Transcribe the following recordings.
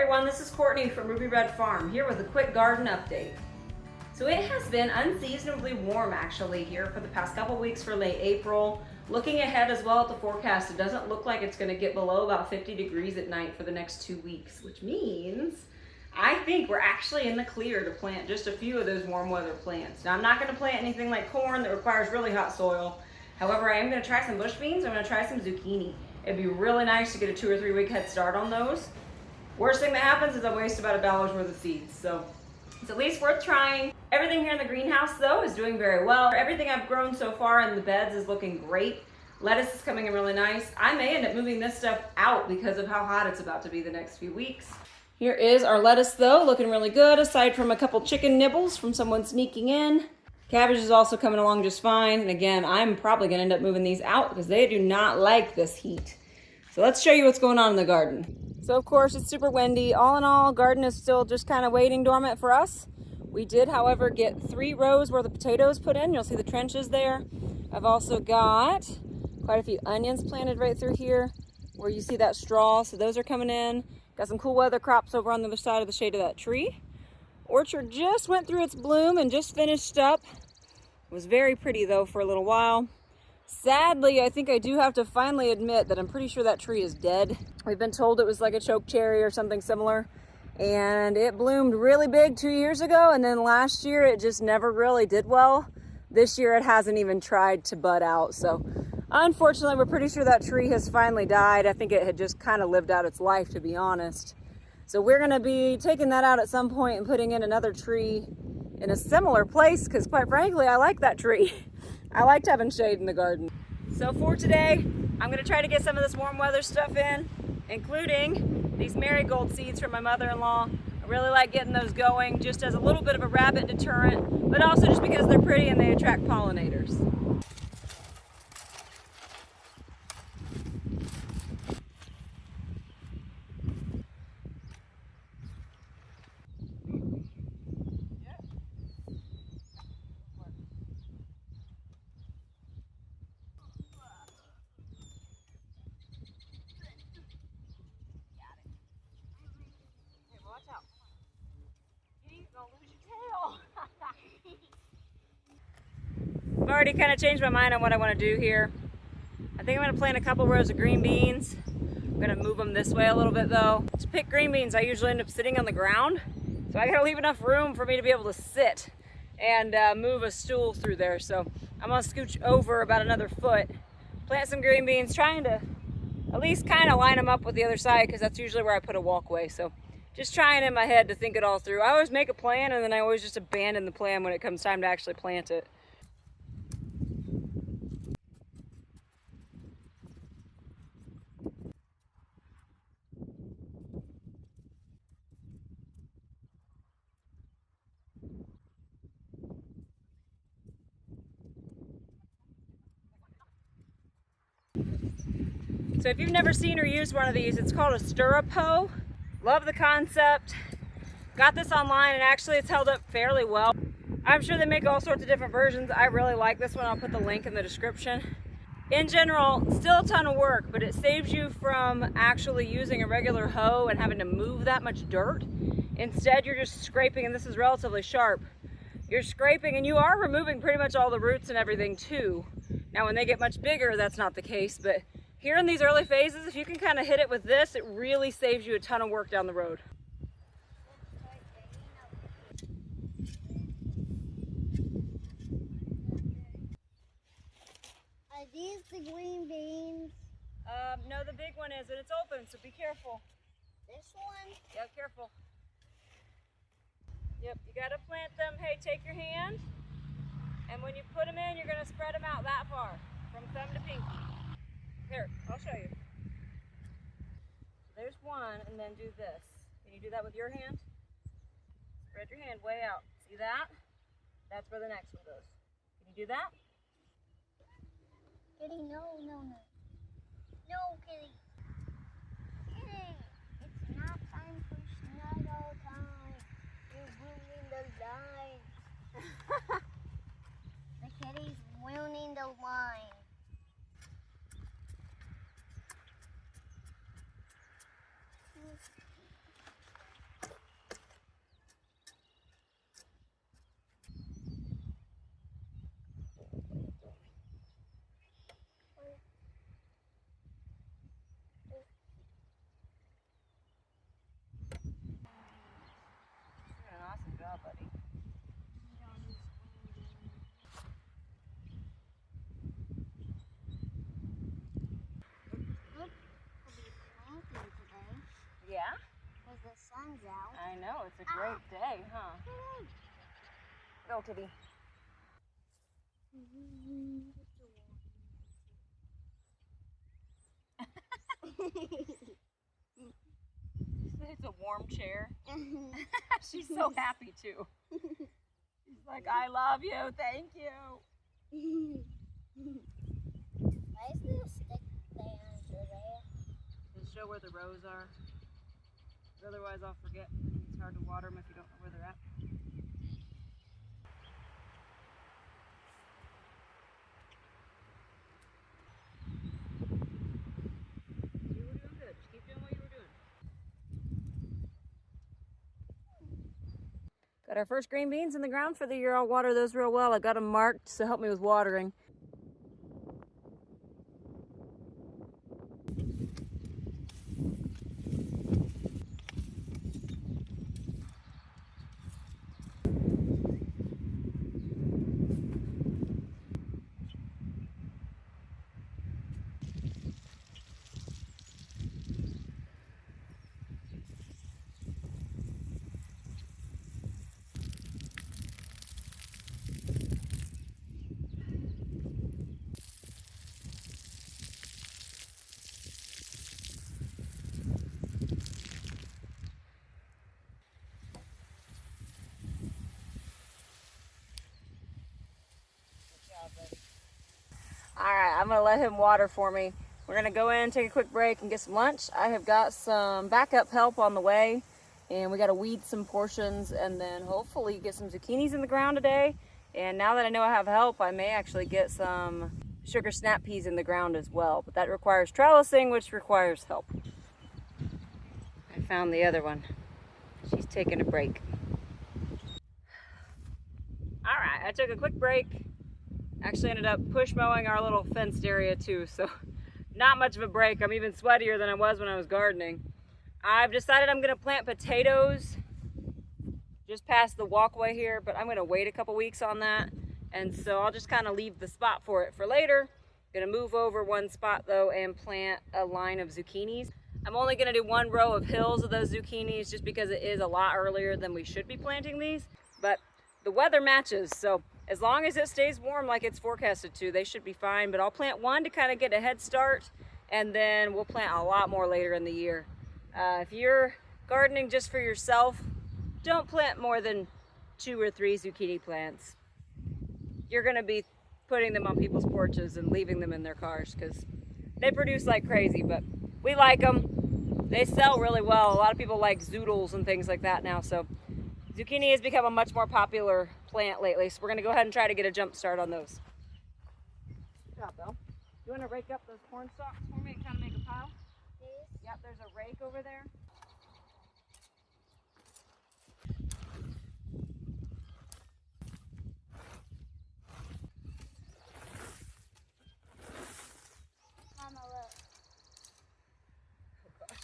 everyone, this is Courtney from Ruby Red Farm here with a quick garden update. So it has been unseasonably warm actually here for the past couple weeks for late April. Looking ahead as well at the forecast, it doesn't look like it's going to get below about 50 degrees at night for the next 2 weeks, which means I think we're actually in the clear to plant just a few of those warm weather plants. Now I'm not going to plant anything like corn that requires really hot soil. However, I am going to try some bush beans. I'm going to try some zucchini. It'd be really nice to get a 2 or 3 week head start on those. Worst thing that happens is I waste about $1 worth of seeds. So it's at least worth trying. Everything here in the greenhouse though is doing very well. Everything I've grown so far in the beds is looking great. Lettuce is coming in really nice. I may end up moving this stuff out because of how hot it's about to be the next few weeks. Here is our lettuce though, looking really good aside from a couple chicken nibbles from someone sneaking in. Cabbage is also coming along just fine. And again, I'm probably gonna end up moving these out because they do not like this heat. So let's show you what's going on in the garden. So of course it's super windy. All in all, garden is still just kind of waiting dormant for us. We did, however, get 3 rows worth of potatoes put in. You'll see the trenches there. I've also got quite a few onions planted right through here where you see that straw. So those are coming in. Got some cool weather crops over on the other side of the shade of that tree. Orchard just went through its bloom and just finished up. It was very pretty though for a little while. Sadly, I think I do have to finally admit that I'm pretty sure that tree is dead. We've been told it was like a choke cherry or something similar. And it bloomed really big 2 years ago. And then last year it just never really did well. This year it hasn't even tried to bud out. So unfortunately, we're pretty sure that tree has finally died. I think it had just kind of lived out its life, to be honest. So we're gonna be taking that out at some point and putting in another tree in a similar place because quite frankly, I like that tree. I liked having shade in the garden. So for today, I'm gonna try to get some of this warm weather stuff in, including these marigold seeds from my mother-in-law. I really like getting those going just as a little bit of a rabbit deterrent, but also just because they're pretty and they attract pollinators. I've already kind of changed my mind on what I want to do here. I think I'm going to plant a couple rows of green beans. I'm going to move them this way a little bit though. To pick green beans, I usually end up sitting on the ground. So I got to leave enough room for me to be able to sit and move a stool through there. So I'm going to scooch over about another foot, plant some green beans, trying to at least kind of line them up with the other side because that's usually where I put a walkway. So just trying in my head to think it all through. I always make a plan and then I always just abandon the plan when it comes time to actually plant it. So if you've never seen or used one of these, it's called a stirrup hoe. Love the concept. Got this online and actually it's held up fairly well. I'm sure they make all sorts of different versions. I really like this one. I'll put the link in the description. In general, still a ton of work, but it saves you from actually using a regular hoe and having to move that much dirt. Instead, you're just scraping, and this is relatively sharp. You're scraping and you are removing pretty much all the roots and everything too. Now when they get much bigger, that's not the case, but here in these early phases, if you can kind of hit it with this, it really saves you a ton of work down the road. Are these the green beans? No, the big one is, and it's open, so be careful. This one? Yep, careful. Yep, you gotta plant them. Hey, take your hand, and when you put them in, you're gonna spread them out that far, from thumb to pinky. Here, I'll show you. There's one, and then do this. Can you do that with your hand? Spread your hand way out. See that? That's where the next one goes. Can you do that? Kitty, no. No, Kitty. Kitty, it's not time for snuggle time. You're ruining the line. The kitty's ruining the line. sun's out. I know, it's a great day, huh? Go, kitty. It's a warm chair. She's so happy too. She's like, I love you, thank you. Why is there a stick there under there? To show where the rows are. Otherwise I'll forget. It's hard to water them if you don't know where they're at. You were doing good. Just keep doing what you were doing. Got our first green beans in the ground for the year. I'll water those real well. I got them marked to help me with watering. All right, I'm gonna let him water for me. We're gonna go in, take a quick break, and get some lunch. I have got some backup help on the way, and we gotta weed some portions, and then hopefully get some zucchinis in the ground today. And now that I know I have help, I may actually get some sugar snap peas in the ground as well, but that requires trellising, which requires help. I found the other one. She's taking a break. All right, I took a quick break. Actually ended up push mowing our little fenced area too, so not much of a break. I'm even sweatier than I was when I was gardening. I've decided I'm gonna plant potatoes just past the walkway here, but I'm gonna wait a couple weeks on that. And so I'll just kind of leave the spot for it for later. Gonna move over one spot though and plant a line of zucchinis. I'm only gonna do one row of hills of those zucchinis just because it is a lot earlier than we should be planting these, but the weather matches, so as long as it stays warm like it's forecasted to, they should be fine. But I'll plant one to kind of get a head start, and then we'll plant a lot more later in the year. If you're gardening just for yourself, don't plant more than 2 or 3 zucchini plants. You're gonna be putting them on people's porches and leaving them in their cars because they produce like crazy, but we like them. They sell really well. A lot of people like zoodles and things like that now, so zucchini has become a much more popular plant lately, so we're going to go ahead and try to get a jump start on those. Good job, Bill. You want to rake up those corn stalks for me and kind of make a pile? This? Yep, there's a rake over there. Mama, look. Oh gosh.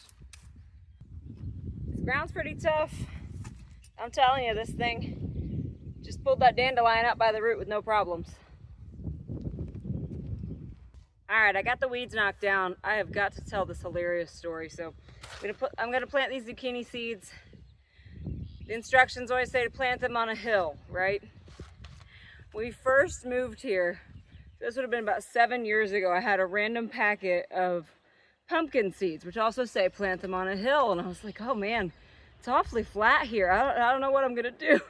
This ground's pretty tough. I'm telling you, this thing just pulled that dandelion up by the root with no problems. All right, I got the weeds knocked down. I have got to tell this hilarious story. So I'm gonna plant these zucchini seeds. The instructions always say to plant them on a hill, right? When we first moved here, this would have been about 7 years ago, I had a random packet of pumpkin seeds, which also say plant them on a hill. And I was like, oh man, it's awfully flat here. I don't know what I'm gonna do.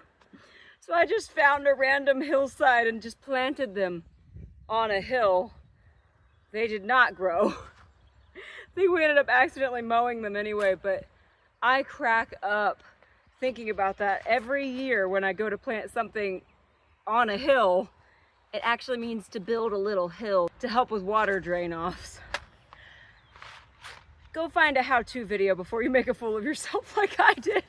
So I just found a random hillside and just planted them on a hill. They did not grow. I think we ended up accidentally mowing them anyway, but I crack up thinking about that every year when I go to plant something on a hill. It actually means to build a little hill to help with water drain offs. Go find a how-to video before you make a fool of yourself like I did.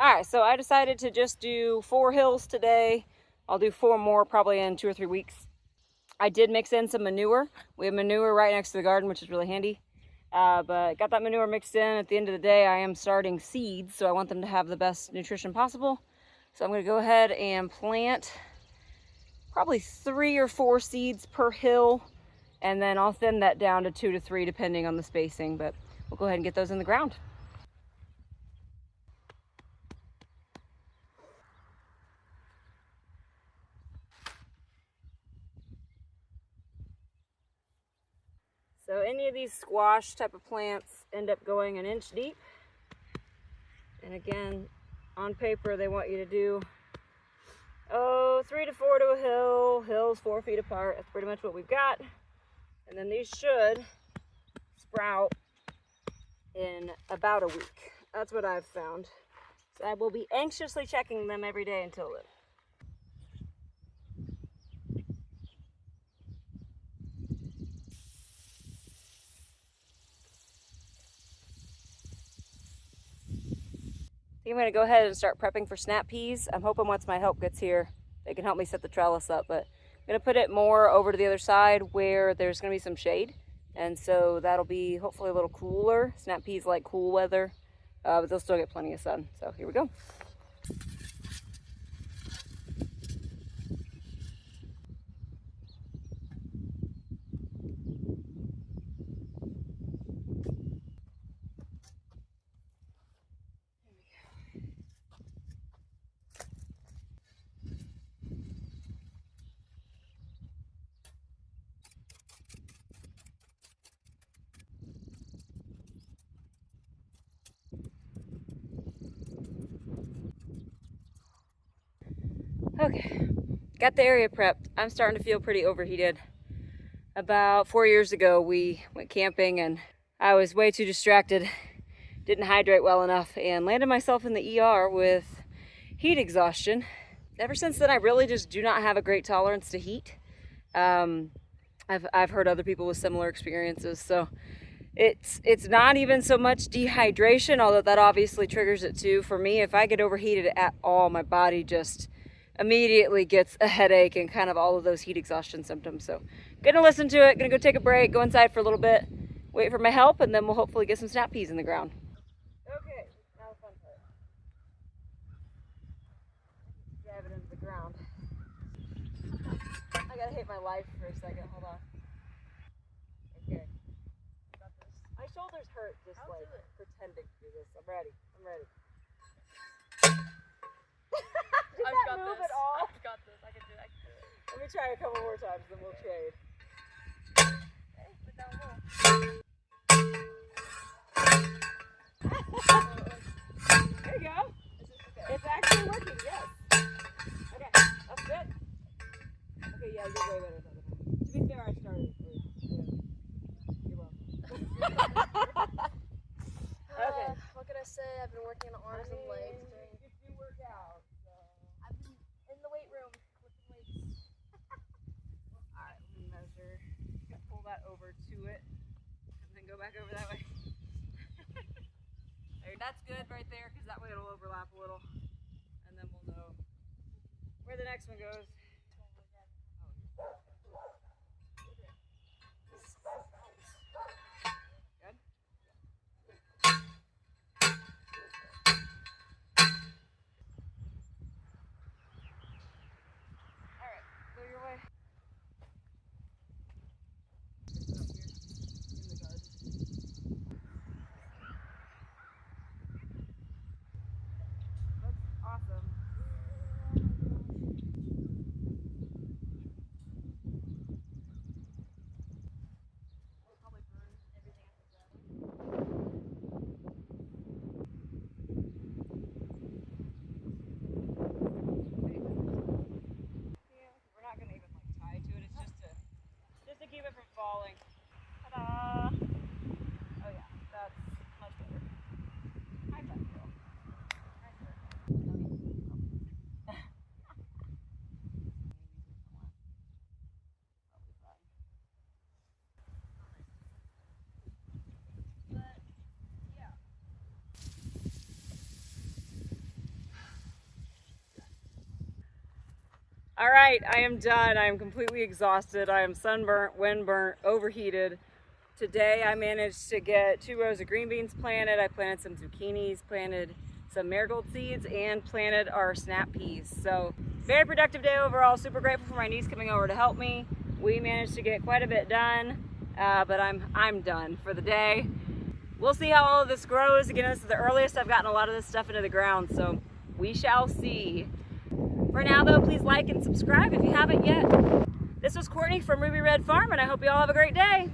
All right, so I decided to just do 4 hills today. I'll do 4 more probably in 2 or 3 weeks. I did mix in some manure. We have manure right next to the garden, which is really handy. But got that manure mixed in. At the end of the day, I am starting seeds, so I want them to have the best nutrition possible. So I'm gonna go ahead and plant probably 3 or 4 seeds per hill, and then I'll thin that down to 2 to 3 depending on the spacing, but we'll go ahead and get those in the ground. So any of these squash type of plants end up going an inch deep. And again, on paper, they want you to do, 3 to 4 to a hill, hills 4 feet apart. That's pretty much what we've got. And then these should sprout in about a week. That's what I've found. So I will be anxiously checking them every day until then. I'm going to go ahead and start prepping for snap peas. I'm hoping once my help gets here, they can help me set the trellis up, but I'm going to put it more over to the other side where there's going to be some shade. And so that'll be hopefully a little cooler. Snap peas like cool weather, but they'll still get plenty of sun. So here we go. Okay, got the area prepped. I'm starting to feel pretty overheated. About 4 years ago, we went camping and I was way too distracted, didn't hydrate well enough, and landed myself in the ER with heat exhaustion. Ever since then, I really just do not have a great tolerance to heat. I've heard other people with similar experiences, so it's not even so much dehydration, although that obviously triggers it too. For me, if I get overheated at all, my body just immediately gets a headache and kind of all of those heat exhaustion symptoms. So gonna listen to it, gonna go take a break, go inside for a little bit, wait for my help, and then we'll hopefully get some snap peas in the ground. Okay, now the fun part. Drive it into the ground. I gotta hate my life for a second, hold on. Okay. Got this. My shoulders hurt just pretending to do this. I'm ready. I've got move this. at all? I've got this. I can do it. Let me try a couple more times, then we'll trade. Okay, put down low. There you go. Okay. It's actually working, yes. Okay, that's good. Okay, yeah, you're way better than that. To be fair, I started with, you're welcome. Okay. What can I say? I've been working on arms and legs. You do work out, so. I've been in the weight room lifting weights. Alright, let me measure. Pull that over to it, and then go back over that way. There, that's good right there, because that way it'll overlap a little, and then we'll know where the next one goes. All right, I am done. I am completely exhausted. I am sunburnt, windburnt, overheated. Today I managed to get 2 rows of green beans planted. I planted some zucchinis, planted some marigold seeds, and planted our snap peas. So very productive day overall. Super grateful for my niece coming over to help me. We managed to get quite a bit done, but I'm done for the day. We'll see how all of this grows. Again, this is the earliest I've gotten a lot of this stuff into the ground, so we shall see. For now though, please like and subscribe if you haven't yet. This was Courtney from Ruby Red Farm, and I hope you all have a great day.